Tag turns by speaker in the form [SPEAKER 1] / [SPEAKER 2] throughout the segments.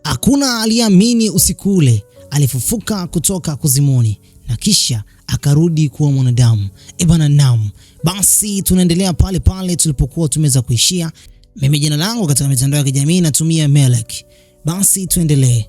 [SPEAKER 1] Hakuna aliamini usiku ule alifufuka kutoka kuzimuni na kisha akarudi kuwa mwanadamu. Naam. Basi tunaendelea pale pale tulipokuwa tumeweza kuishia. Mimi jina langu katika mitandao ya kijamii natumia Melek. Basi tuendelee.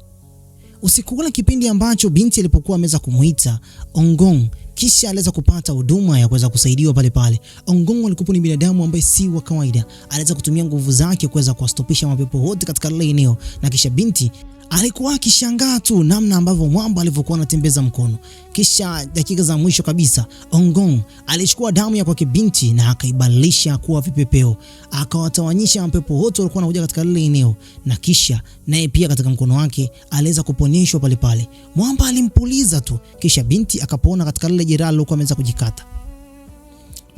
[SPEAKER 1] Usiku ule kipindi ambacho binti alipokuwa ameweza kumuita Ongong, kisha aliweza kupata huduma ya kuweza kusaidiwa pale pale. Ongong alikuwa ni binadamu ambaye si wa kawaida. Aliweza kutumia nguvu zake kuweza kuwastopisha mapepo wote katika lile eneo, na kisha binti alikuwa akishangaa tu namna ambavyo mwamba alivyokuwa anatembeza mkono. Kisha dakika za mwisho kabisa, Ongong alichukua damu ya kwake binti na akaibadilisha kuwa vipepeo. Akawatawanyisha mapepo wote walikuwa wanakuja katika lile eneo, na kisha naye pia katika mkono wake aliweza kuponyeshwa pale pale. Mwamba alimpuliza tu, kisha binti akapona katika lile jeraha lilokuwa ameweza kujikata.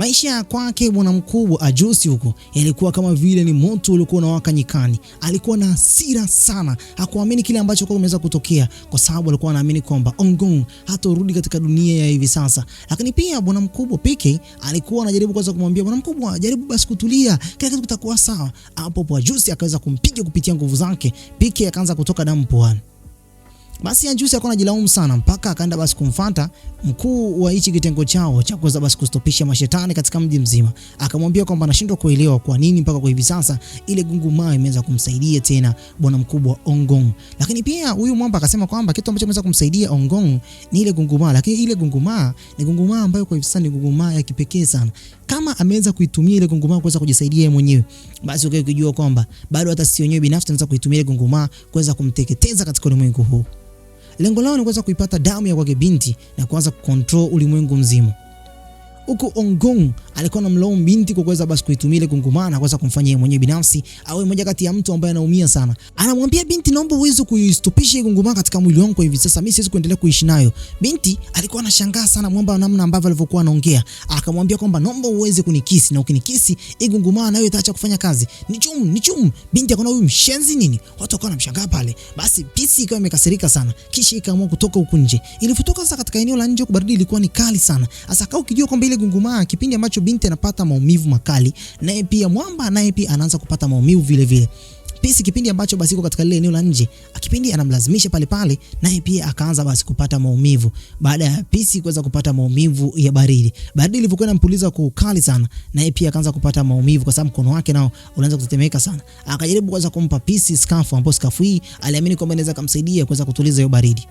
[SPEAKER 1] Maisha kwake bwana mkubwa Ajusi huko yalikuwa kama vile ni moto uliokuwa unawaka nyikani. Alikuwa na hasira sana, hakuamini kile ambacho kwa kimeweza kutokea, kwa sababu alikuwa anaamini kwamba Ongong hatarudi katika dunia ya hivi sasa. Lakini pia bwana mkubwa PK alikuwa anajaribu kwanza kumwambia bwana mkubwa, jaribu basi kutulia, kila kitu kitakuwa sawa. Hapo Ajusi akaweza kumpiga kupitia nguvu zake, PK akaanza kutoka damu puani. Basi Ajusi alikuwa anajilaumu sana mpaka akaenda basi kumfuata mkuu wa hichi kitengo chao cha kuweza basi kustopisha mashetani katika mji mzima. Akamwambia kwamba anashindwa kuelewa kwa nini mpaka kwa hivi sasa ile gungumaa imeweza kumsaidia tena bwana mkubwa Ongong. Lakini pia huyu mwamba akasema kwamba kitu ambacho kimeweza kumsaidia Ongong ni ile gungumaa, lakini ile gungumaa ni gungumaa ambayo kwa hivi sasa ni gungumaa ya kipekee sana. Kama ameweza kuitumia ile gungumaa kuweza kujisaidia yeye mwenyewe, basi ukijua kwamba bado hata si wenyewe binafsi anaweza kuitumia ile gungumaa kuweza kumteketeza katika ulimwengu huu. Lengo lao ni kuweza kuipata damu ya kwake binti na kuanza kucontrol ulimwengu mzima. Huko Ongong alikuwa anamlaumu binti kwa kuweza basi kuitumia ile gungumaa na kuweza kumfanyia mwenyewe binafsi awe mmoja kati ya mtu ambaye anaumia sana. Anamwambia binti, naomba uweze kuistopisha ile gungumaa katika mwili wangu kwa hivi sasa, mimi siwezi kuendelea kuishi nayo. Binti alikuwa anashangaa sana mwamba namna ambavyo alivyokuwa anaongea. Akamwambia kwamba naomba uweze kunikisi, na ukinikisi ile gungumaa nayo itaacha kufanya kazi. Nichum. Binti akaona huyu mshenzi nini? Watu wakawa wanamshangaa pale. Basi pisi ikawa imekasirika sana. Kisha ikaamua kutoka huko nje. Ilipotoka sasa katika eneo la nje baridi ilikuwa ni kali sana. Sasa kama ukijua kwamba ile gungumaa kipindi ambacho binti anapata maumivu makali, naye pia mwamba naye pia anaanza kupata maumivu vile vile. Pisi kipindi ambacho basi iko katika lile eneo la nje, kipindi anamlazimisha pale pale, naye pia akaanza basi kupata maumivu. Baada ya pisi kuweza kupata maumivu ya baridi ilivyokuwa inampuliza kwa ukali sana, naye pia akaanza kupata maumivu kwa sababu mkono wake nao unaanza kutetemeka sana. Akajaribu kuweza kumpa pisi skafu, ambapo skafu hii aliamini kwamba inaweza kumsaidia kuweza kutuliza hiyo baridi.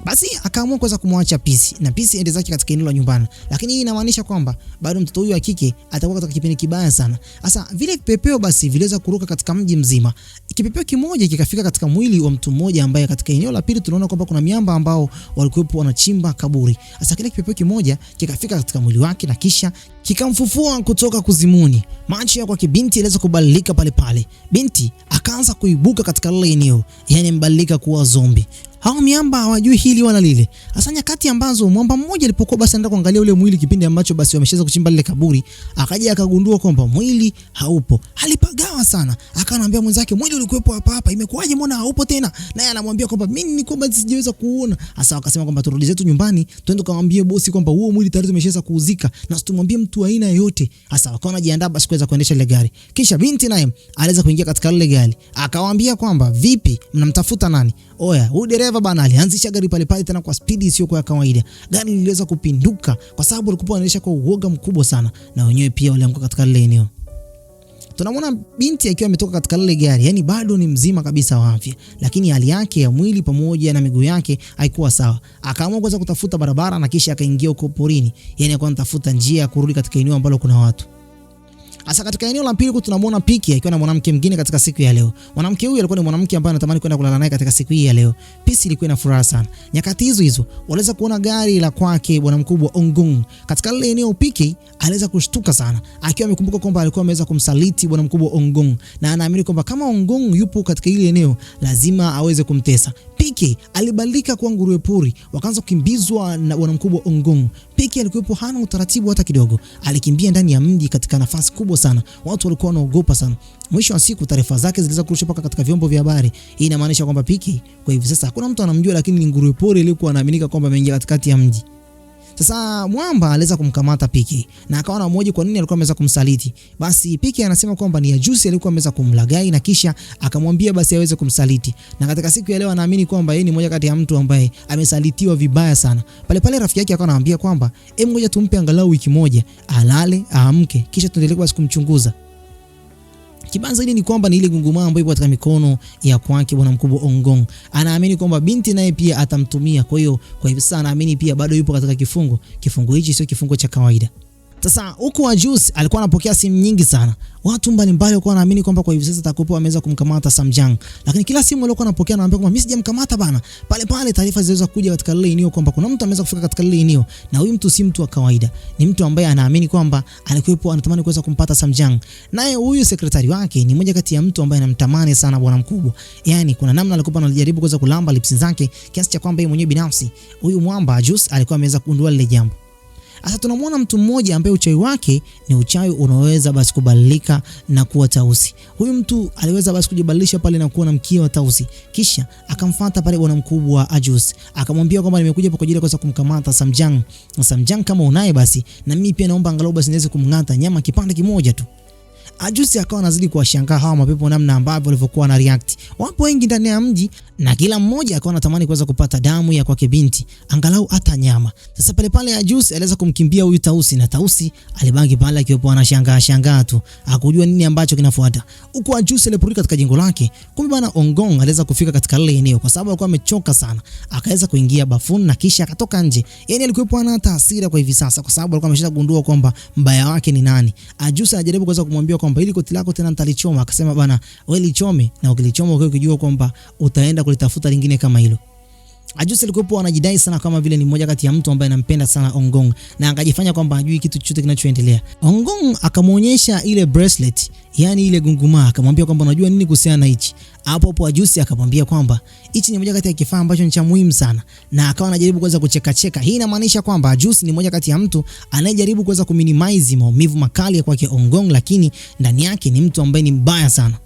[SPEAKER 1] Basi akaamua kuweza kumwacha pisi na pisi ende zake katika eneo la nyumbani. Lakini hii inamaanisha kwamba bado mtoto huyu wa kike atakuwa katika kipindi kibaya sana. Sasa vile vipepeo basi viliweza kuruka katika mji mzima. Kipepeo kimoja kikafika katika mwili wa mtu mmoja ambaye katika eneo la pili tunaona kwamba kuna miamba ambao walikuwa wanachimba kaburi. Sasa kile kipepeo kimoja kikafika katika mwili wake na kisha kikamfufua kutoka kuzimuni. Macho ya kwake binti iliweza kubadilika pale pale. Binti akaanza kuibuka katika lile eneo, yani mbadilika kuwa zombie. Hao miamba hawajui hili wala lile. Hasa nyakati ambazo mwamba mmoja alipokuwa basi anaenda kuangalia ule mwili kipindi ambacho basi wameshaweza kuchimba lile kaburi, akaja akagundua kwamba mwili haupo. Alipagawa sana. Akaanambia mwenzake, mwili ulikuwepo hapa, imekuwaje mbona haupo tena? Naye anamwambia kwamba mimi ni kwamba sijaweza kuona. Hasa akasema kwamba turudi zetu nyumbani, twende kumwambia bosi kwamba huo mwili tayari tumeshaweza kuuzika na situmwambie mtu aina yoyote. Hasa wakawa wanajiandaa basi kuweza kuendesha ile gari. Kisha binti naye aliweza kuingia katika ile gari. Akawaambia kwamba vipi, mnamtafuta nani? Oya, huyu dereva bana alianzisha gari pale pale tena kwa spidi isiyo kwa kawaida. Gari liliweza kupinduka kwa sababu alikuwa anaendesha kwa uoga mkubwa sana, na wenyewe pia walianguka katika lile eneo. Tunamwona binti akiwa ametoka katika lile gari, yani bado ni mzima kabisa wa afya, lakini hali yake ya mwili pamoja na miguu yake haikuwa sawa. Akaamua kuweza kutafuta barabara na kisha akaingia huko porini, yani alikuwa anatafuta njia ya kurudi katika eneo ambalo kuna watu. Asa katika eneo la pili tunamwona Piki akiwa na mwanamke mwingine katika siku ya leo. Mwanamke huyu alikuwa ni mwanamke ambaye anatamani kwenda kulala naye katika siku hii ya leo. Pisi ilikuwa ina furaha sana. Nyakati hizo waliweza kuona gari la kwake bwana mkubwa Ongong. Katika lile eneo Piki aliweza kushtuka sana, akiwa amekumbuka kwamba alikuwa ameweza kumsaliti bwana mkubwa Ongong, na anaamini kwamba kama Ongong yupo katika ile eneo lazima aweze kumtesa. Piki alibadilika kuwa nguruwe pori, wakaanza kukimbizwa na bwana mkubwa Ongong. Piki alikuwepo hana utaratibu hata kidogo. Alikimbia ndani ya mji katika nafasi kubwa sana. Watu walikuwa wanaogopa sana. Mwisho wa siku taarifa zake ziliweza kurushwa paka katika vyombo vya habari. Hii inamaanisha kwamba Piki kwa hivi sasa hakuna mtu anamjua, lakini ni nguruwe pori aliyekuwa anaaminika kwamba ameingia katikati ya mji. Sasa Mwamba aliweza kumkamata Piki na akawa anahoji kwa nini alikuwa ameweza kumsaliti. Basi Piki anasema kwamba ni Ajusi alikuwa ameweza kumlagai na kisha akamwambia basi aweze kumsaliti. Na katika siku ya leo anaamini kwamba yeye ni mmoja kati ya mtu ambaye amesalitiwa vibaya sana. Pale rafiki yake akawa anamwambia kwamba ngoja tumpe angalau wiki moja alale aamke kisha tuendelee basi kumchunguza. Kibanza hili ni kwamba ni ile Gunguma ambayo ipo katika mikono ya kwake bwana mkubwa Ongong. Anaamini kwamba binti naye pia atamtumia. Kwa hiyo kwa hivi sasa anaamini pia bado yupo katika kifungo. Kifungo hichi sio kifungo cha kawaida. Sasa huko Ajusi alikuwa anapokea simu nyingi sana. Watu mbalimbali walikuwa wanaamini kwamba kwa hivi sasa atakuwa ameweza kumkamata Samjang. Lakini kila simu aliyokuwa anapokea anaambia kwamba mimi sijamkamata bana. Pale taarifa ziliweza kuja katika lile eneo kwamba kuna mtu ameweza kufika katika lile eneo na huyu mtu si mtu wa kawaida. Ni mtu ambaye anaamini kwamba alikuwepo anatamani kuweza kumpata Samjang. Naye huyu sekretari wake ni mmoja kati ya mtu ambaye anamtamani sana bwana mkubwa. Yaani kuna namna alikuwa anajaribu kuweza kulamba lips zake kiasi cha kwamba yeye mwenyewe binafsi huyu Mwamba Ajusi alikuwa ameweza kugundua lile jambo. Sasa tunamwona mtu mmoja ambaye uchawi wake ni uchawi unaweza basi kubadilika na kuwa tausi. Huyu mtu aliweza basi kujibadilisha pale na kuwa na mkia wa tausi. Kisha akamfuata pale bwana mkubwa Ajusi. Akamwambia kwamba nimekuja hapa kwa ajili ya kuweza kumkamata Samjang. Na Samjang kama unaye basi na mimi pia naomba angalau basi niweze kumngata nyama kipande kimoja tu. Ajusi akawa anazidi kuwashangaa hawa mapepo namna ambavyo walivyokuwa na react. Wapo wengi ndani ya mji na kila mmoja akawa anatamani kuweza kupata damu ya kwake binti, angalau hata nyama. Sasa pale Ajusi aliweza kumkimbia huyu tausi na tausi alibaki pale akiwa anashangaa tu, hakujua nini ambacho kinafuata. Huko Ajusi aliporudi katika jengo lake, kumbe bana Ongong aliweza kufika katika lile eneo kwa sababu alikuwa amechoka sana. Akaweza kuingia bafuni na kisha akatoka nje. Yaani alikuwa ana hata hasira kwa hivi sasa kwa sababu alikuwa ameshagundua kwamba mbaya wake ni nani. Ajusi anajaribu kuweza kumwambia kwamba ili koti lako tena nitalichoma. Akasema bana wewe lichome na ukilichoma ukijua kwamba utaenda kulitafuta lingine kama hilo. Ajusi alikuwa anajidai sana kama vile ni mmoja kati ya mtu ambaye anampenda sana Ongong na akajifanya kwamba hajui kitu chochote kinachoendelea. Ongong akamuonyesha ile bracelet, yani ile Gunguma, akamwambia kwamba unajua nini kuhusiana na hichi. Hapo Ajusi akamwambia kwamba hichi ni moja kati ya kifaa ambacho ni cha muhimu sana na akawa anajaribu kuweza kucheka. Hii inamaanisha kwamba Ajusi ni moja kati ya mtu anayejaribu kuweza kuminimize maumivu makali kwake Ongong, lakini ndani yake ni mtu ambaye ni mbaya sana.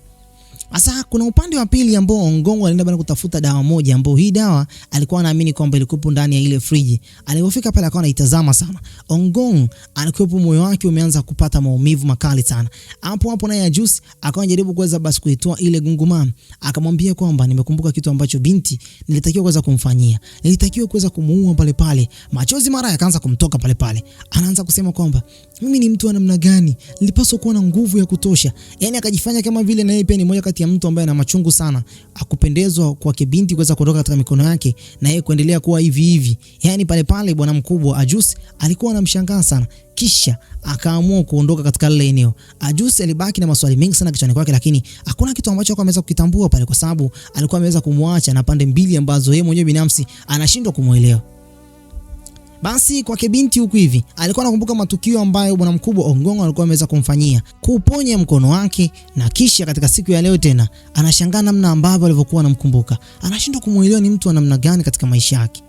[SPEAKER 1] Sasa kuna upande wa pili ambao Ongong alienda bana kutafuta dawa moja ambayo hii dawa alikuwa anaamini kwamba ilikuwa ndani ya ile friji. Alipofika pale akawa anaitazama sana. Ongong alikuwa moyo wake umeanza kupata maumivu makali sana. Hapo naye Ajusi akawa anajaribu kuweza basi kuitoa ile Gunguma. Akamwambia kwamba nimekumbuka kitu ambacho binti nilitakiwa kuweza kumfanyia. Nilitakiwa kuweza kumuua pale. Machozi mara yakaanza kumtoka pale. Anaanza kusema kwamba mimi ni mtu wa namna gani? Nilipaswa kuwa na nguvu ya kutosha. Yaani akajifanya kama vile naye pia ni moja kati ya mtu ambaye ana machungu sana, akupendezwa kwa kibinti kuweza kutoka katika mikono yake na yeye kuendelea kuwa hivi. Yaani pale bwana mkubwa Ajusi alikuwa anamshangaa sana. Kisha akaamua kuondoka katika lile eneo. Ajusi alibaki na maswali mengi sana kichwani kwake, lakini hakuna kitu ambacho alikuwa ameweza kukitambua pale kwa sababu alikuwa ameweza kumwacha na pande mbili ambazo yeye mwenyewe binafsi anashindwa kumuelewa. Basi kwa binti huku hivi alikuwa anakumbuka matukio ambayo bwana mkubwa Ongong alikuwa ameweza kumfanyia kuponya mkono wake, na kisha katika siku ya leo tena anashangaa namna ambavyo alivyokuwa anamkumbuka. Anashindwa kumuelewa ni mtu wa namna gani katika maisha yake.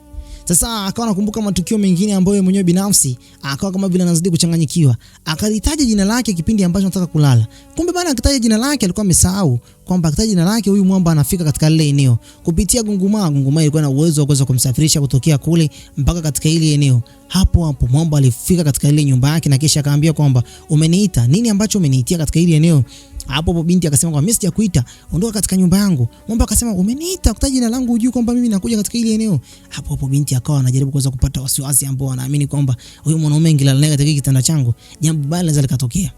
[SPEAKER 1] Sasa akawa anakumbuka matukio mengine ambayo yeye mwenyewe binafsi akawa kama vile anazidi kuchanganyikiwa. Akalitaja jina lake kipindi ambacho anataka kulala. Kumbe bana akitaja jina lake alikuwa amesahau kwamba akitaja jina lake huyu mwamba anafika katika lile eneo kupitia Gunguma. Gunguma ilikuwa na uwezo wa kuweza kumsafirisha kutokea kule mpaka katika ile eneo. Hapo mwamba alifika katika ile nyumba yake na kisha akaambia kwamba umeniita nini ambacho umeniitia katika ile eneo. Hapo binti akasema kwamba mimi sijakuita, ondoka katika nyumba yangu. Mwamba akasema umeniita kutaja jina langu ujue kwamba mimi nakuja katika ile eneo. Hapo binti akawa anajaribu kuweza kupata wasiwasi ambao anaamini kwamba huyu mwanaume ngilala naye katika kitanda changu jambo baya linaweza likatokea.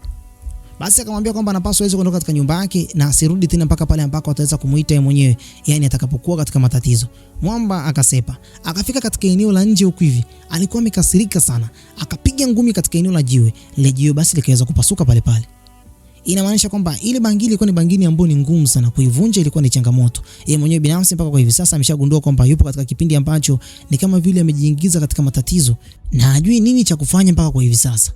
[SPEAKER 1] Basi akamwambia kwamba anapaswa aweze kuondoka katika nyumba yake na asirudi tena mpaka pale ambako ataweza kumuita yeye mwenyewe, yani atakapokuwa katika matatizo. Mwamba akasepa, akafika katika eneo la nje huku hivi. Alikuwa amekasirika sana, akapiga ngumi katika eneo la jiwe. Ile jiwe basi likaweza kupasuka pale. Inamaanisha kwamba ile bangili ilikuwa ni bangili ambayo ni ngumu sana kuivunja, ilikuwa ni changamoto. Yeye mwenyewe binafsi mpaka kwa hivi sasa ameshagundua kwamba yupo katika kipindi ambacho ni kama vile amejiingiza katika matatizo na hajui nini cha kufanya mpaka kwa hivi sasa.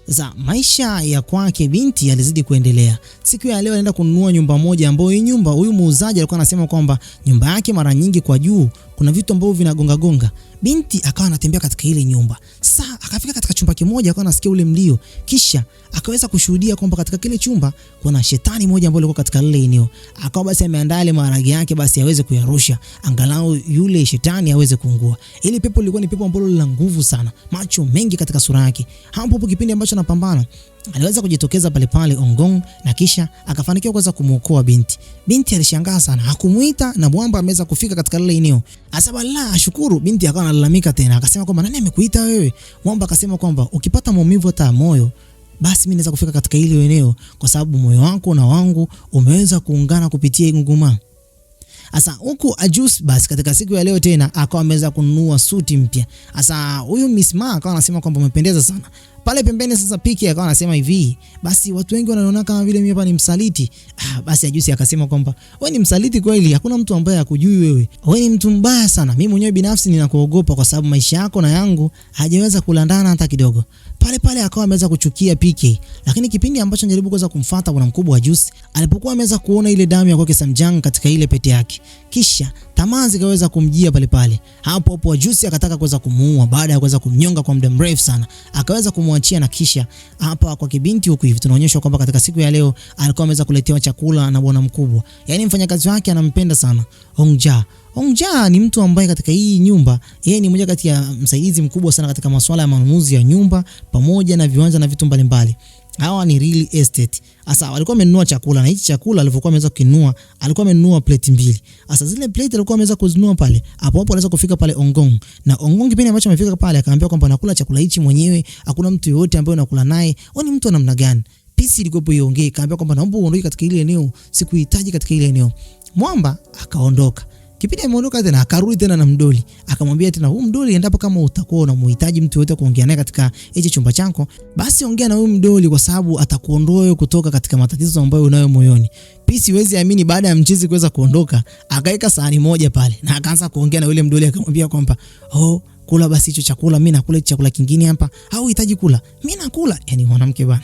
[SPEAKER 1] Sasa maisha ya kwake binti yalizidi kuendelea. Siku ya leo anaenda kununua nyumba moja ambayo hii nyumba huyu muuzaji alikuwa anasema kwamba nyumba yake mara nyingi kwa juu kuna vitu ambavyo vinagonga gonga. Binti akawa anatembea katika ile nyumba. Sasa akafika katika chumba kimoja akawa anasikia ule mlio. Kisha akaweza kushuhudia kwamba katika kile chumba kuna shetani moja ambaye alikuwa katika lile eneo. Akawa basi ameandaa ile maharage yake basi aweze kuyarusha angalau yule shetani aweze kuungua. Ile pepo ilikuwa ni pepo ambalo lina nguvu sana, macho mengi katika sura yake. Hapo kipindi ambacho anapambana aliweza kujitokeza pale pale Ongong na kisha akafanikiwa kuweza kumuokoa binti. Binti alishangaa sana, hakumuita na mwamba ameweza kufika katika lile eneo. Asaballa ashukuru. Binti akawa analalamika tena, akasema kwamba nani amekuita wewe? Mwamba akasema kwamba ukipata maumivu hata moyo basi mimi naweza kufika katika ile eneo kwa sababu moyo wako na wangu umeweza kuungana kupitia nguma. Asa huku Ajus basi katika siku ya leo tena akawa ameweza kununua suti mpya. Asa huyu Miss Ma akawa anasema kwamba umependeza sana. Pale pembeni sasa Piki akawa anasema hivi, basi watu wengi wanaona kama vile mimi hapa ni msaliti. Basi Ajus akasema kwamba wewe ni msaliti kweli, hakuna mtu ambaye hakujui wewe. Wewe ni mtu mbaya sana. Mimi mwenyewe binafsi ninakuogopa kwa sababu maisha yako na yangu hajaweza kulandana hata kidogo. Pale pale akawa ameweza kuchukia PK, lakini kipindi ambacho anajaribu kuweza kumfuata bwana mkubwa wa Juice, alipokuwa ameweza kuona ile damu ya kwake Samjang katika ile pete yake, kisha tamaa zikaweza kumjia pale pale. Hapo hapo Juice akataka kuweza kumuua baada ya kuweza kumnyonga kwa muda mrefu sana. Akaweza kumwachia na kisha hapa kwa kibinti huku hivi tunaonyeshwa kwamba katika siku ya leo alikuwa ameweza kuletewa chakula na bwana mkubwa. Yaani mfanyakazi wake anampenda sana. Hongja. Hongja ni mtu ambaye katika hii nyumba yeye ni mmoja kati ya msaidizi mkubwa sana katika masuala ya manunuzi ya nyumba pamoja na viwanja na vitu mbalimbali. Hawa ni real estate. Asa walikuwa wamenunua chakula na hichi chakula alivyokuwa ameweza kununua, alikuwa amenunua plate mbili. Asa zile plate alikuwa ameweza kuzinunua pale. Hapo hapo anaweza kufika pale Ongong. Na Ongong kipindi ambacho amefika pale akaambia kwamba nakula chakula hichi mwenyewe, hakuna mtu yote ambaye nakula naye. Wewe ni mtu wa namna gani? Pisi ilikuwa iongee, akaambia kwamba naomba uondoke katika ile eneo, sikuhitaji katika ile eneo. Mwamba akaondoka. Kipindi ameondoka tena akarudi tena na mdoli. Akamwambia tena huyu mdoli endapo kama utakuwa unamhitaji mtu yote kuongea naye katika hicho chumba chako, basi ongea na huyu mdoli kwa sababu atakuondoa kutoka katika matatizo ambayo unayo moyoni. Pisi wezi amini baada ya mchizi kuweza kuondoka, akaeka sahani moja pale na akaanza kuongea na yule mdoli akamwambia kwamba, "Oh, kula basi hicho chakula, mimi nakula chakula kingine hapa. Au unahitaji kula? Mimi nakula." Yaani mwanamke bana.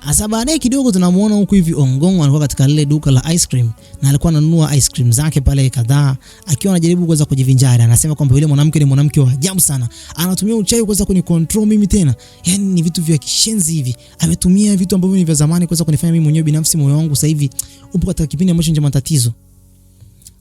[SPEAKER 1] Asa baadaye kidogo tunamuona huku hivi Ongong alikuwa katika lile duka la ice cream na alikuwa ananunua ice cream zake pale kadhaa akiwa anajaribu kuweza kujivinjari. Anasema kwamba yule mwanamke ni mwanamke wa ajabu sana. Anatumia uchawi kuweza kunicontrol mimi tena. Yaani ni vitu vya kishenzi hivi. Ametumia vitu ambavyo ni vya zamani kuweza kunifanya mimi mwenyewe binafsi moyo wangu sasa hivi upo katika kipindi ambacho ni cha matatizo.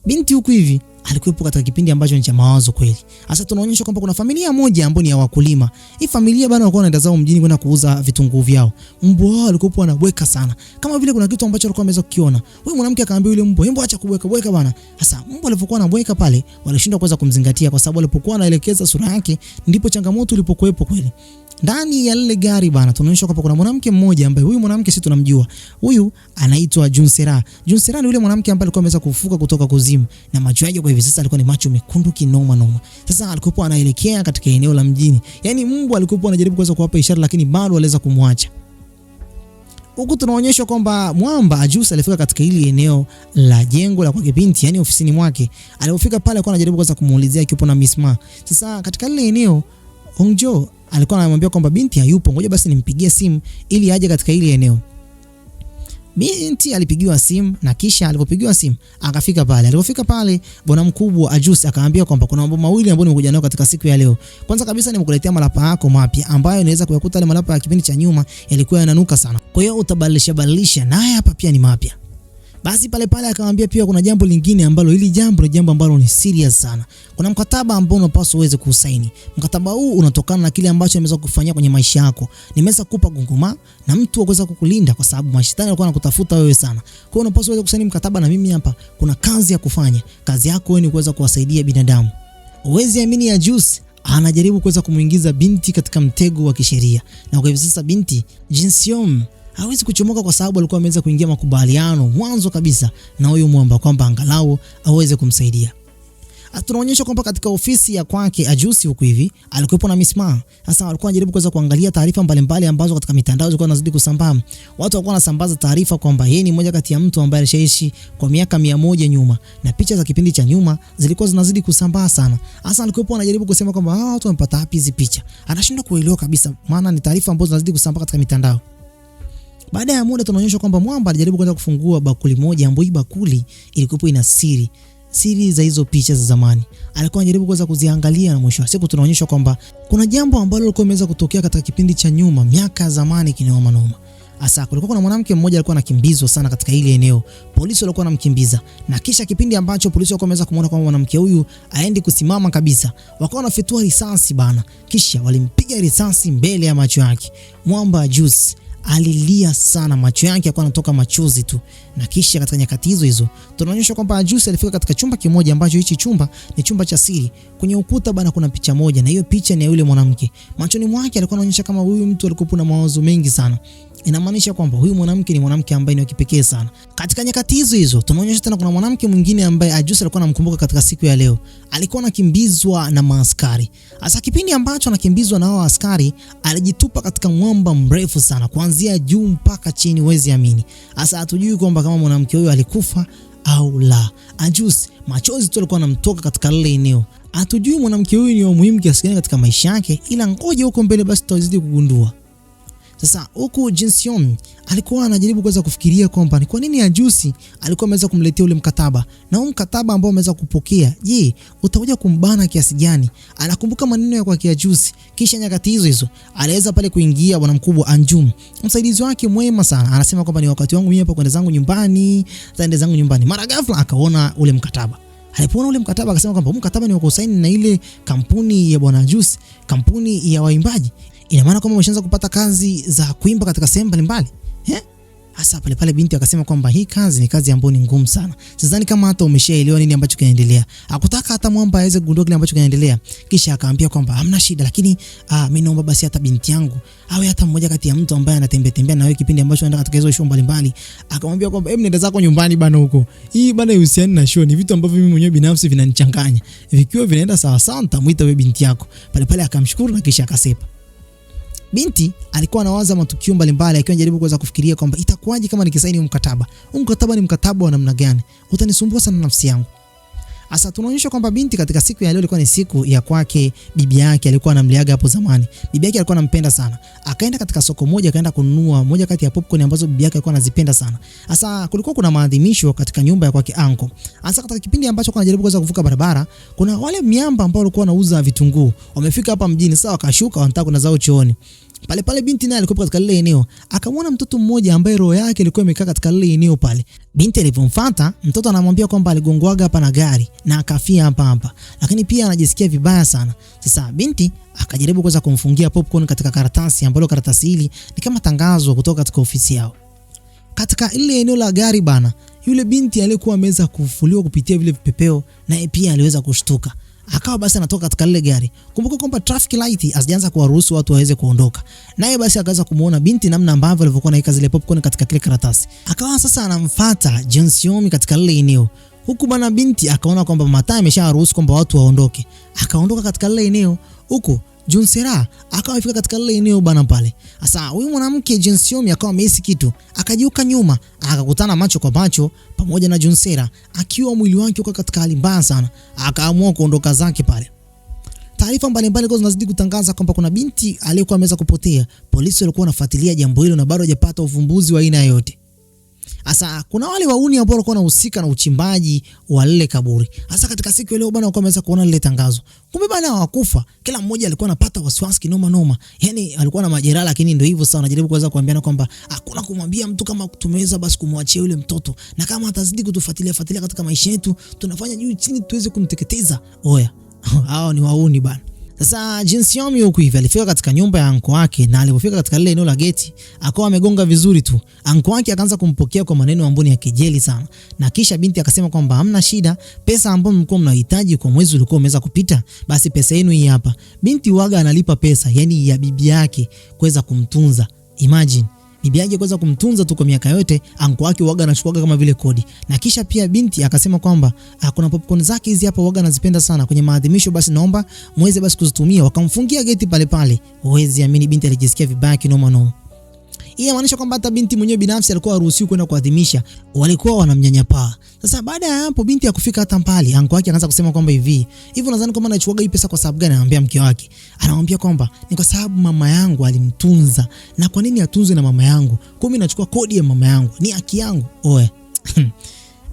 [SPEAKER 1] Binti huku hivi alikuwepo katika kipindi ambacho ni cha mawazo kweli. Sasa tunaonyeshwa kwamba kuna familia moja ambayo ni ya wakulima. Hii familia bana walikuwa wanaenda zao mjini kwenda kuuza vitunguu vyao. Mbwa wao alikuwa anabweka sana. Kama vile kuna kitu ambacho alikuwa ameweza kukiona. Huyu mwanamke akaambia yule mbwa, "Hebu acha kubweka bana." Sasa mbwa alipokuwa anabweka pale, walishindwa kuweza kumzingatia kwa sababu alipokuwa anaelekeza sura yake ndipo changamoto ilipokuwepo kweli. Ndani ya lile gari bana tunaonyeshwa kwamba kuna mwanamke mmoja ambaye huyu mwanamke sisi tunamjua. Huyu anaitwa Junsera. Junsera ni yule mwanamke ambaye alikuwa ameweza kufufuka kutoka kuzimu na macho yake kwa hivi sasa alikuwa ni macho mekundu kinoma noma. Sasa alikuwa anaelekea katika eneo la mjini. Yaani mbwa alikuwa anajaribu kuweza kuwapa ishara lakini bado aliweza kumwacha. Huku tunaonyeshwa kwamba Mwamba Ajus alifika katika hili eneo la jengo la kwa binti, yani ofisini mwake. Alipofika pale alikuwa anajaribu kuweza kumuulizia akiwa na Miss Ma. Sasa katika lile eneo Hongjo alikuwa anamwambia kwamba binti hayupo, ngoja basi nimpigie simu ili aje katika ile eneo. Binti alipigiwa simu na kisha alipopigiwa simu akafika pale. Alipofika pale bwana mkubwa Ajus akaambia kwamba kuna mambo mawili ambayo nimekuja nayo katika siku ya leo. Kwanza kabisa nimekuletea malapa yako mapya ambayo inaweza kuyakuta ile malapa ya kipindi cha nyuma yalikuwa yananuka sana. Kwa hiyo utabadilisha naye hapa pia ni mapya. Basi pale pale akamwambia pia kuna jambo lingine ambalo hili jambo ni jambo ambalo ni serious sana. Kuna mkataba ambao unapaswa uweze kusaini. Mkataba huu unatokana na kile ambacho nimeweza kufanyia kwenye maisha yako. Nimeweza kukupa gunguma na mtu wa kuweza kukulinda kwa sababu mashetani walikuwa wanakutafuta wewe sana. Kwa hiyo unapaswa uweze kusaini mkataba na mimi hapa. Kuna kazi ya kufanya. Kazi yako wewe ni kuweza kuwasaidia binadamu. Uwezi amini ya Juice anajaribu kuweza kumuingiza binti katika mtego wa kisheria. Na kwa hivyo sasa binti Jinseom hawezi kuchomoka kwa sababu alikuwa ameweza kuingia makubaliano mwanzo kabisa na huyo Mwamba kwamba angalau aweze kumsaidia. Tunaonyeshwa kwamba katika ofisi ya kwake Ajusi huko hivi alikuwepo na Misma. Sasa walikuwa wanajaribu kuweza kuangalia taarifa mbalimbali ambazo katika mitandao zilikuwa zinazidi kusambaa. Watu walikuwa wanasambaza taarifa kwamba yeye ni mmoja kati ya mtu ambaye alishaishi kwa miaka 100 nyuma, na picha za kipindi cha nyuma zilikuwa zinazidi kusambaa sana. Sasa alikuwepo anajaribu kusema kwamba watu wamepata wapi hizi picha. Anashindwa kuelewa kabisa, maana ni taarifa ambazo zinazidi kusambaa katika mitandao. Baada ya muda tunaonyeshwa kwamba Mwamba alijaribu kwenda kufungua bakuli moja, ambayo bakuli ilikuwa ina siri za hizo picha za zamani. Alikuwa anajaribu kuweza kuziangalia, na mwisho wa siku tunaonyeshwa kwamba kuna jambo ambalo lilikuwa limeweza kutokea katika kipindi cha nyuma, miaka ya zamani kinoma noma. Asa kulikuwa kuna mwanamke mmoja alikuwa anakimbizwa sana katika ile eneo. Polisi walikuwa wanamkimbiza. Na kisha kipindi ambacho polisi walikuwa wameweza kumuona kwamba mwanamke huyu aende kusimama kabisa, wakawa wanafitua risasi bana. Kisha walimpiga risasi mbele ya macho yake. Mwamba Ajusi alilia sana, macho yake yakawa yanatoka machozi tu. Na kisha katika nyakati hizo tunaonyeshwa kwamba Ajusi alifika katika chumba kimoja ambacho hichi chumba ni chumba cha siri. Kwenye ukuta bana kuna picha moja, na hiyo picha ni ya yule mwanamke. Machoni mwake alikuwa anaonyesha kama huyu mtu alikuwa na mawazo mengi sana. Inamaanisha kwamba huyu mwanamke ni mwanamke ambaye ni wa kipekee sana. Katika nyakati hizo tunaonyesha tena kuna mwanamke mwingine ambaye Ajusi alikuwa anamkumbuka katika siku ya leo. Alikuwa anakimbizwa na maaskari. Hasa kipindi ambacho anakimbizwa na hao askari, alijitupa katika mwamba mrefu sana, kuanzia juu mpaka chini, huwezi amini. Hasa hatujui kwamba kama mwanamke huyo alikufa au la. Ajusi machozi tu alikuwa anamtoka katika lile eneo. Hatujui mwanamke huyu ni wa muhimu kiasi gani katika maisha yake, ila ngoja huko mbele basi tutazidi kugundua. Sasa huku Jinseon alikuwa anajaribu kuweza kufikiria kwamba ni kwa nini Ajusi alikuwa ameweza kumletea ule mkataba, na huo mkataba ambao ameweza kupokea, je, utakuja kumbana kiasi gani? Anakumbuka maneno ya kwa Ajusi. Kisha nyakati hizo aliweza pale kuingia bwana mkubwa Anjum, msaidizi wake mwema sana. Anasema kwamba ni wakati wangu mimi hapa kwenda zangu nyumbani, zaende zangu nyumbani. Mara ghafla akaona ule mkataba. Alipoona ule mkataba akasema kwamba mkataba ni wa kusaini na ile kampuni ya bwana Ajusi, kampuni ya waimbaji. Ina maana kwamba umeshaanza kupata kazi za kuimba katika sehemu mbalimbali. Hasa pale binti akasema kwamba hii kazi ni kazi ambayo ni ngumu sana. Sidhani kama hata umeshaelewa nini ambacho kinaendelea. Hakutaka hata Mwamba aweze kugundua kile ambacho kinaendelea. Kisha akaambia kwamba hamna shida, lakini mimi naomba basi hata binti yangu awe hata mmoja kati ya mtu ambaye anatembea na wewe kipindi ambacho anaenda katika hizo show mbalimbali. Akamwambia kwamba hebu nenda zako nyumbani bana huko. Hii bana ihusiani na show, ni vitu ambavyo mimi mwenyewe binafsi vinanichanganya. Vikiwa vinaenda sawa sawa nitamuita wewe binti yako. Pale akamshukuru na kisha akasepa. Binti alikuwa anawaza matukio mbalimbali, akiwa anajaribu kuweza kufikiria kwamba itakuwaje kama nikisaini mkataba. Mkataba ni mkataba wa namna gani? Utanisumbua sana nafsi yangu. Asa tunaonyesha kwamba binti katika siku ya leo ilikuwa ni siku ya kwake bibi yake, alikuwa anamliaga hapo zamani. Bibi yake alikuwa anampenda sana. Akaenda katika soko moja, akaenda kununua moja kati ya popcorn ambazo bibi yake alikuwa anazipenda sana. Asa kulikuwa kuna maadhimisho katika nyumba ya kwake anko. Asa katika kipindi ambacho alikuwa anajaribu kuweza kuvuka barabara, kuna wale miamba ambao walikuwa wanauza vitunguu. Wamefika hapa mjini, sawa wakashuka wanataka kuna zao chooni. Pale binti naye alikuwa katika lile eneo, akamwona mtoto mmoja ambaye roho yake ilikuwa imekaa katika lile eneo pale. Binti alipomfuata, mtoto anamwambia kwamba aligongwaga hapa na gari na akafia hapa. Lakini pia anajisikia vibaya sana. Sasa binti akajaribu kuweza kumfungia popcorn katika karatasi, ambalo karatasi hili ni kama tangazo kutoka katika ofisi yao. Katika ile eneo la gari bana, yule binti aliyekuwa ameweza kufufuliwa kupitia vile vipepeo, naye pia aliweza kushtuka. Akawa basi anatoka katika lile gari. Kumbuka kwamba traffic light hazijaanza kuwaruhusu watu waweze kuondoka. Naye basi akaweza kumuona binti namna ambavyo alivyokuwa anaweka zile popcorn katika kile karatasi. Akawa sasa anamfuata Jinseon katika lile eneo. Huku bana binti akaona kwamba mataa amesharuhusu kwamba watu waondoke. Akaondoka katika lile eneo. Huku Junsera akawa amefika katika lile eneo bana pale. Sasa huyu mwanamke Jinseon akawa amehisi kitu, akajiuka nyuma, akakutana macho kwa macho pamoja na Junsera, akiwa mwili wake uko katika hali mbaya sana. Akaamua kuondoka zake pale. Taarifa mbalimbali kwa zinazidi kutangaza kwamba kuna binti aliyekuwa ameweza kupotea. Polisi walikuwa wanafuatilia jambo hilo na bado hajapata uvumbuzi wa aina yoyote. Asa kuna wale wauni ambao walikuwa wanahusika na uchimbaji wa lile kaburi. Asa katika siku ile bwana walikuwa wameweza kuona lile tangazo. Kumbe bwana hawakufa. Kila mmoja alikuwa anapata wasiwasi kinoma noma. Yaani alikuwa na majeraha, lakini ndio hivyo sawa, anajaribu kuweza kuambiana kwamba hakuna kumwambia mtu kama tumeweza basi kumwachia yule mtoto. Na kama atazidi kutufuatilia katika maisha yetu, tunafanya juu chini tuweze kumteketeza. Oya. Hao ni wauni bwana. Sasa Jinseon yuko hivi alifika katika nyumba ya anko wake, na alipofika katika lile eneo la geti akawa amegonga vizuri tu. Anko wake akaanza kumpokea kwa maneno ambayo ni ya kejeli sana. Na kisha binti akasema kwamba hamna shida, pesa ambayo mlikuwa mnahitaji kwa mwezi ulikuwa umeweza kupita, basi pesa yenu hii hapa. Binti waga analipa pesa, yani ya bibi yake kuweza kumtunza. Imagine bibi yake kuweza kumtunza tu kwa miaka yote, anko wake huaga anachukua kama vile kodi. Na kisha pia binti akasema kwamba kuna popcorn zake hizi hapa huaga anazipenda sana kwenye maadhimisho, basi naomba muweze basi kuzitumia. Wakamfungia geti pale pale. Huwezi amini, binti alijisikia vibaya kinoma noma. Hii inamaanisha kwamba hata binti mwenyewe binafsi alikuwa haruhusiwi kwenda kuadhimisha, walikuwa wanamnyanyapaa. Sasa baada ya hapo binti akufika hata mbali, anko wake anaanza kusema kwamba hivi unadhani kwamba anachuaga hii pesa kwa sababu gani? Anamwambia mke wake, anamwambia kwamba ni kwa sababu mama yangu alimtunza, na kwa nini atunzwe na mama yangu? Kwa mimi nachukua kodi ya mama yangu, ni haki yangu. Oe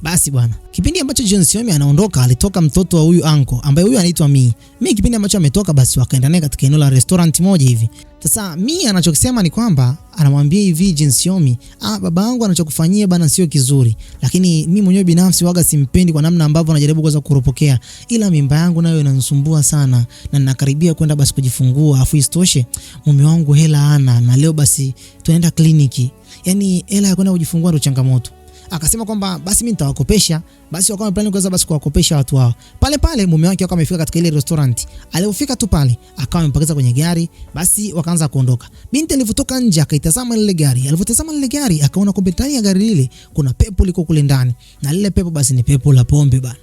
[SPEAKER 1] basi bwana, kipindi ambacho John Xiaomi anaondoka, alitoka mtoto wa huyu anko ambaye huyu anaitwa Mi. Kipindi ambacho ametoka, basi wakaenda naye katika eneo la restaurant moja hivi. Sasa Mi anachokisema ni kwamba anamwambia hivi John Xiaomi, baba yangu anachokufanyia bana sio kizuri, lakini mimi mwenyewe binafsi waga simpendi kwa namna ambavyo anajaribu kuweza kuropokea, ila mimba yangu nayo inanisumbua sana na ninakaribia kwenda basi kujifungua, afu isitoshe mume wangu hela hana, na leo basi tunaenda kliniki. Yaani hela ya kwenda kujifungua ndio changamoto. Akasema kwamba basi mimi nitawakopesha. Basi wakawa plan kuweza basi kuwakopesha watu hao. Pale mume wake akawa amefika katika ile restaurant. Alipofika tu pale, akawa amepakiza kwenye gari, basi wakaanza kuondoka. Binti alipotoka nje akaitazama ile gari. Alipotazama ile gari akaona kumbe ndani ya gari lile kuna pepo liko kule ndani. Na lile pepo basi ni pepo la pombe bana.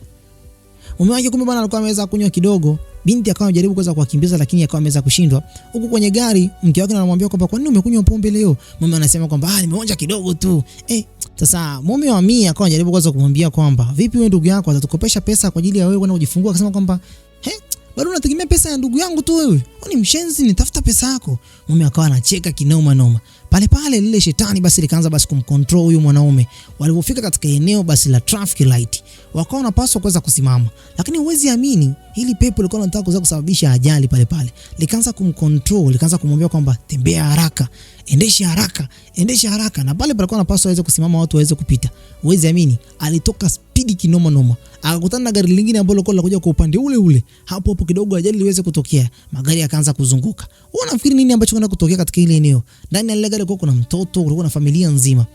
[SPEAKER 1] Mume wake kumbe bana alikuwa ameweza kunywa kidogo. Binti akawa anajaribu kuweza kuwakimbiza, lakini akawa ameweza kushindwa. Huko kwenye gari mke wake anamwambia kwamba kwa nini umekunywa pombe leo? Mume anasema kwamba nimeonja kidogo tu. Sasa mume wa Mia akawa anajaribu kuweza kumwambia kwamba vipi wewe ndugu yako atatukopesha pesa kwa ajili ya wewe kwenda kujifungua? Akasema kwamba bado unategemea pesa ya ndugu yangu tu wewe? Wewe ni mshenzi, nitafuta pesa yako. Mume akawa anacheka kinoma noma. Pale lile shetani basi likaanza basi kumcontrol huyu mwanaume. Walipofika katika eneo basi la traffic light, wakawa wanapaswa kuweza kusimama. Lakini huwezi amini, hili pepo lilikuwa linataka kuweza kusababisha ajali pale. Likaanza kumcontrol, likaanza kumwambia kwamba tembea haraka, endesha haraka. Na pale palikuwa wanapaswa waweze kusimama, watu waweze kupita. Huwezi amini, alitoka speed kinoma noma. Akakutana na gari lingine ambalo lilikuwa linakuja kwa upande ule. Hapo kidogo ajali iliweza kutokea. Magari yakaanza kuzunguka. Wewe unafikiri nini ambacho kinaenda kutokea katika ile eneo? Ndani ya ile gari kuna mtoto, kulikuwa na familia nzima.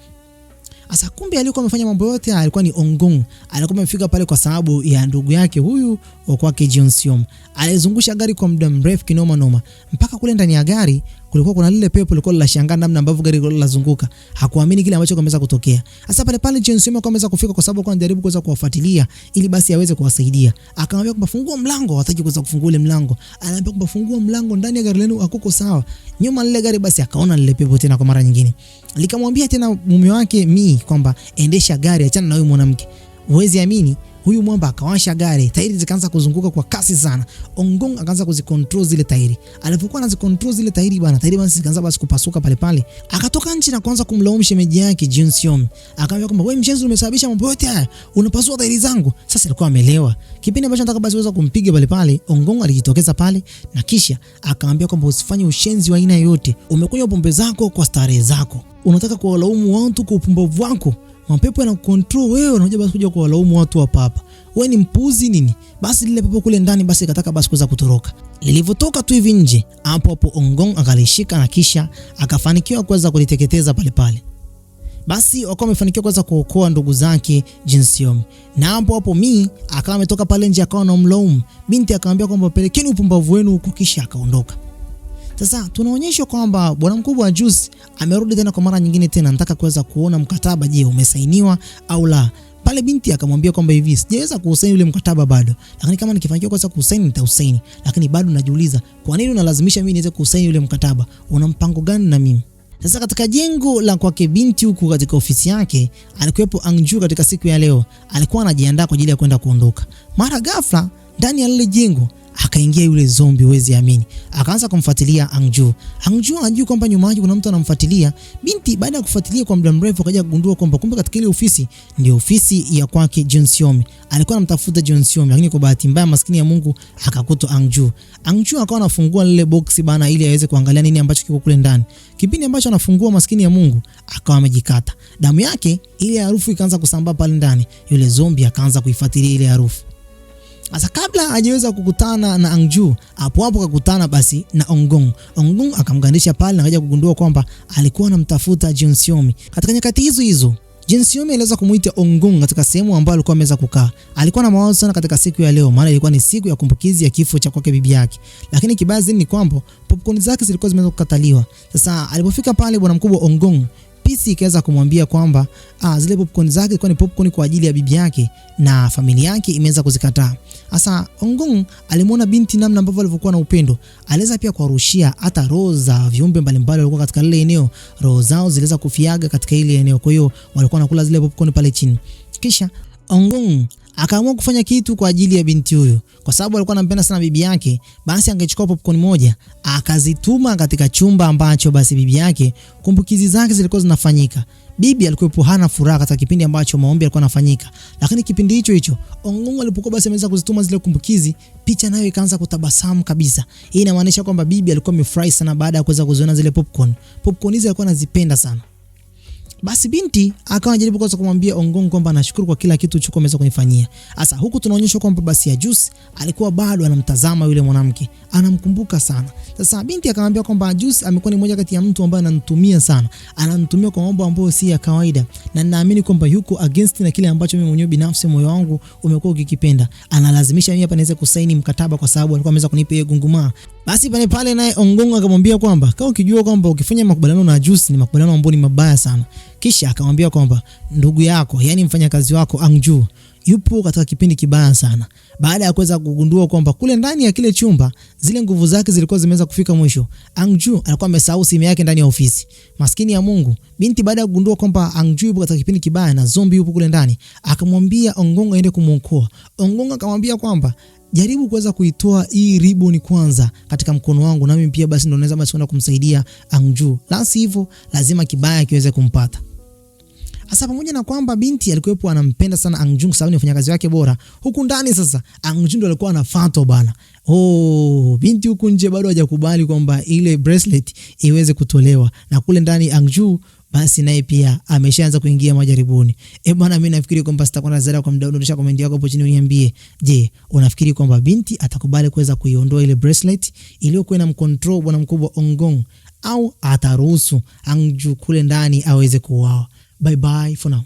[SPEAKER 1] Asa kumbe alikuwa amefanya mambo yote alikuwa ni Ongong. Alikuwa amefika pale kwa sababu ya ndugu yake huyu wa kwake John Xiaomi. Alizungusha gari kwa muda mrefu kinoma noma. Mpaka kule ndani ya gari kulikuwa kuna lile pepo lilikuwa linashangaa namna ambavyo gari linazunguka. Hakuamini kile ambacho kimeweza kutokea. Sasa pale John Xiaomi ameweza kufika kwa sababu alikuwa anajaribu kuweza kuwafuatilia ili basi aweze kuwasaidia. Akamwambia kwamba fungua mlango, hataki kuweza kufungua ile mlango. Anaambia kwamba fungua mlango, ndani ya gari lenu hakuko sawa. Nyuma lile gari basi akaona lile pepo tena kwa mara nyingine. Likamwambia tena mume wake Mi kwamba endesha gari, achana na huyu mwanamke. Huwezi amini, huyu mwamba akawasha gari, tairi zikaanza kuzunguka kwa kasi sana. Ongong akaanza kuzicontrol zile tairi. Alipokuwa anazicontrol zile tairi bana, tairi basi zikaanza basi kupasuka pale. Akatoka nje na kuanza kumlaumu shemeji yake John Xiaomi. Akamwambia kwamba wewe mshenzi, umesababisha mambo yote haya, unapasua tairi zangu. Sasa alikuwa amelewa. Kipindi ambacho anataka basi weza kumpiga pale, Ongong alijitokeza pale na kisha akamwambia kwamba usifanye ushenzi wa aina yoyote. Umekunywa pombe zako kwa starehe zako. Unataka kuwalaumu watu kwa upumbavu wako. Mapepo yana control wewe, unakuja basi kuja kuwalaumu watu hapa. Wewe ni mpuzi nini? Basi lile pepo kule ndani basi ikataka basi kuweza kutoroka. Lilivyotoka tu hivi nje, hapo Ongong akalishika na kisha akafanikiwa kuweza kuliteketeza pale. Basi wakawa wamefanikiwa kuweza kuokoa ndugu zake John Xiaomi. Na hapo Mi akawa ametoka pale nje akawa na mlaumu. Binti akamwambia kwamba pelekeni upumbavu wenu huko, kisha akaondoka. Sasa tunaonyeshwa kwamba bwana mkubwa wa Juice amerudi tena kwa mara nyingine tena, nataka kuweza kuona mkataba, je, umesainiwa au la. Pale binti akamwambia kwamba hivi sijaweza kuusaini ule mkataba bado, lakini kama nikifanikiwa kuweza kuusaini nitausaini, lakini bado najiuliza kwa nini unalazimisha mimi niweze kuusaini ule mkataba? Una mpango gani na mimi? Sasa katika jengo la kwake binti huku katika ofisi yake alikuwepo Angju. Katika siku ya leo alikuwa anajiandaa kwa ajili ya kwenda kuondoka. Mara ghafla ndani ya lile jengo akaingia yule zombie, huwezi amini. Akaanza kumfuatilia Angju. Angju anajua kwamba nyuma yake kuna mtu anamfuatilia. Binti baada ya kufuatilia kwa muda mrefu akaja kugundua kwamba kumbe katika ile ofisi ndio ofisi ya kwake John Xiaomi. Alikuwa anamtafuta John Xiaomi, lakini kwa bahati mbaya maskini ya Mungu akakuta Angju. Angju akawa anafungua lile box bana ili aweze kuangalia nini ambacho kiko kule ndani. Kipindi ambacho anafungua maskini ya Mungu akawa amejikata. Damu yake, ile harufu ikaanza kusambaa pale ndani. Yule zombie akaanza kuifuatilia ile harufu. Asa kabla hajaweza kukutana na Angju, hapo kakutana basi na Ongong. Ongong akamgandisha pale na akaja kugundua kwamba alikuwa anamtafuta John Xiaomi. Katika nyakati hizo Jin Xiaomi aliweza kumuita Ongong katika sehemu ambayo alikuwa ameweza kukaa. Alikuwa na mawazo sana katika siku ya leo, maana ilikuwa ni siku ya kumbukizi ya kifo cha kwake bibi yake. Lakini kibaya zaidi ni kwamba popcorn zake zilikuwa zimeweza kukataliwa. Sasa alipofika pale bwana mkubwa Ongong, PC ikaweza kumwambia kwamba zile popcorn zake ilikuwa ni popcorn kwa ajili ya bibi yake na familia yake imeweza kuzikataa. Sasa Ongong alimuona binti namna ambavyo alivyokuwa na upendo. Aliweza pia kuwarushia hata roho za viumbe mbalimbali walikuwa katika lile eneo. Roho zao ziliweza kufiaga katika ile eneo. Kwa hiyo walikuwa wanakula zile popcorn pale chini. Kisha Ongong akaamua kufanya kitu kwa ajili ya binti huyo. Kwa sababu alikuwa anampenda sana bibi yake, basi angechukua popcorn moja, akazituma katika chumba ambacho basi bibi yake kumbukizi zake zilikuwa zinafanyika. Bibi alikuwa hana furaha katika kipindi ambacho maombi yalikuwa yanafanyika. Lakini kipindi hicho Ongong alipokuwa basi ameweza kuzituma zile kumbukizi, picha nayo ikaanza kutabasamu kabisa. Hii inamaanisha kwamba bibi alikuwa amefurahi sana baada ya kuweza kuziona zile popcorn. Popcorn hizo alikuwa anazipenda sana. Basi binti akawa anajaribu kwanza kumwambia Ongong kwamba anashukuru kwa kila kitu chukua ameweza kunifanyia. Sasa huku tunaonyeshwa kwamba basi ya Juice alikuwa bado anamtazama yule mwanamke, anamkumbuka sana. Sasa binti akamwambia kwamba Juice amekuwa ni mmoja kati ya mtu ambaye ananitumia sana. Ananitumia kwa mambo ambayo si ya kawaida na ninaamini kwamba yuko against na kile ambacho mimi mwenyewe binafsi moyo wangu umekuwa ukikipenda. Analazimisha mimi hapa niweze kusaini mkataba kwa sababu alikuwa ameweza kunipa hiyo gungumaa. Basi pale naye Ongong akamwambia kwamba kama ukijua kwamba ukifanya makubaliano na Juice ni makubaliano ambayo ni mabaya sana. Kisha akamwambia kwamba ndugu yako, yani mfanyakazi wako Angju, yupo katika kipindi kibaya sana. Baada ya kuweza kugundua kwamba kule ndani ya kile chumba zile nguvu zake zilikuwa zimeweza kufika mwisho, Angju alikuwa amesahau simu yake ndani ya ofisi. Maskini ya Mungu, binti baada ya kugundua kwamba Angju yupo katika kipindi kibaya na zombie yupo kule ndani, akamwambia Ongong aende kumuokoa. Ongong akamwambia kwamba jaribu kuweza kuitoa hii ribbon kwanza katika mkono wangu na mimi pia basi ndo naweza basi kwenda kumsaidia Angju. La sivyo lazima kibaya kiweze kumpata. Sasa pamoja na kwamba binti alikuwepo anampenda sana Angju kwa sababu ni mfanyakazi wake bora, huku ndani sasa Angju ndo alikuwa anafuatwa bana. Binti huku nje bado hajakubali kwamba ile bracelet iweze kutolewa, na kule ndani Angju basi naye pia ameshaanza kuingia majaribuni. Bwana, mimi nafikiri kwamba sitakuwa nazara kwa muda. Undosha comment yako hapo chini uniambie, je, unafikiri kwamba binti atakubali kuweza kuiondoa ile bracelet iliyokuwa inamcontrol bwana mkubwa Ongong, au ataruhusu Angju kule ndani aweze kuuawa? Bye bye for now.